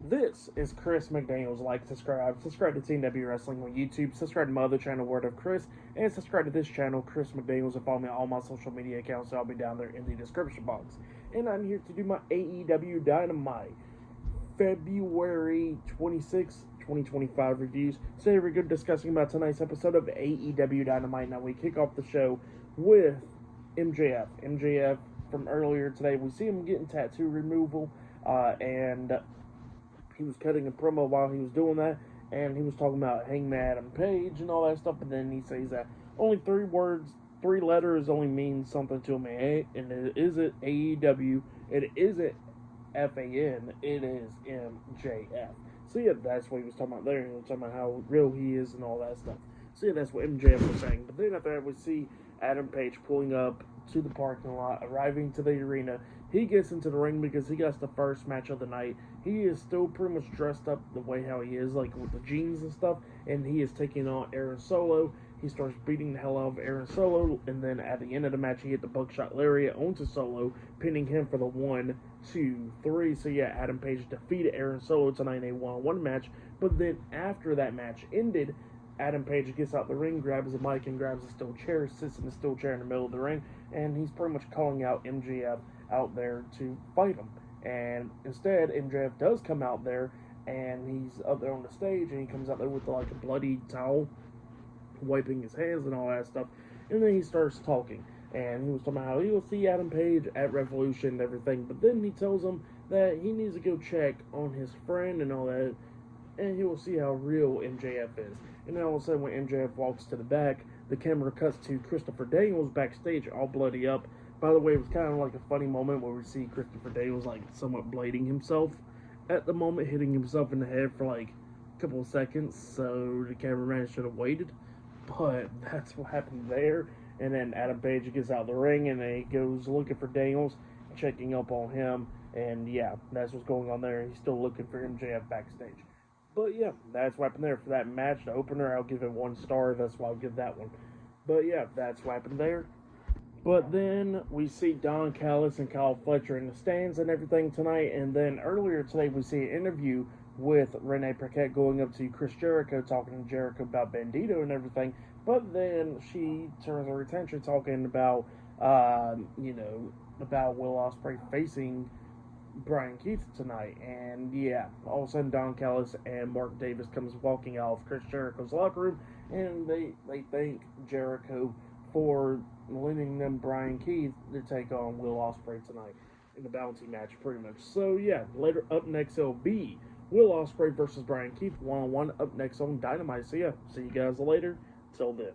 This is Chris McDaniels. Like, subscribe to TNW Wrestling on YouTube, subscribe to my other channel, Word of Chris, and subscribe to this channel, Chris McDaniels, and follow me on all my social media accounts. I'll be down there in the description box. And I'm here to do my AEW Dynamite February 26, 2025 reviews. So here we go discussing about tonight's episode of AEW Dynamite. Now we kick off the show with MJF. MJF from earlier today, we see him getting tattoo removal, and he was cutting a promo while he was doing that, and he was talking about Hangman Adam Page and all that stuff, and then he says that only three letters only means something to me, and it isn't AEW, it isn't FAN, it is MJF. So yeah, that's what he was talking about there. He was talking about how real he is and all that stuff. So yeah, that's what MJF was saying. But then after that, we see Adam Page pulling up to the parking lot, arriving to the arena. He gets into the ring because he gets the first match of the night. He is still pretty much dressed up the way how he is, like with the jeans and stuff, and he is taking on Aaron Solow. He starts beating the hell out of Aaron Solow, and then at the end of the match, he hit the buckshot lariat onto Solow, pinning him for the 1, 2, 3. So yeah, Adam Page defeated Aaron Solow tonight in a one-on-one match. But then after that match ended, Adam Page gets out the ring, grabs the mic, and grabs a steel chair, sits in the steel chair in the middle of the ring, and he's pretty much calling out MJF out there to fight him. And instead, MJF does come out there, and he's up there on the stage, and he comes out there with like a bloody towel, wiping his hands and all that stuff. And then he starts talking, and he was talking about how he'll see Adam Page at Revolution and everything. But then he tells him that he needs to go check on his friend and all that, and he will see how real MJF is. And then all of a sudden, when MJF walks to the back, the camera cuts to Christopher Daniels backstage, all bloody up. By the way, it was kind of like a funny moment where we see Christopher Daniels like somewhat blading himself at the moment, hitting himself in the head for like a couple of seconds. So the cameraman should have waited, but that's what happened there. And then Adam Page gets out of the ring, and then he goes looking for Daniels, checking up on him. And yeah, that's what's going on there. He's still looking for MJF backstage. But yeah, that's what happened there for that match. The opener, I'll give it 1 star. That's why I'll give that one. But yeah, that's what happened there. But then we see Don Callis and Kyle Fletcher in the stands and everything tonight. And then earlier today, we see an interview with Renee Paquette going up to Chris Jericho, talking to Jericho about Bandito and everything. But then she turns her attention talking about, about Will Ospreay facing Brian Keith tonight. And yeah, all of a sudden Don Callis and Mark Davis comes walking out of Chris Jericho's locker room, and they thank Jericho for lending them Brian Keith to take on Will Ospreay tonight in the bounty match, pretty much. So yeah, later up next it'll be Will Ospreay versus Brian Keith 1-on-1 up next on Dynamite. So yeah, see you guys later. Till then.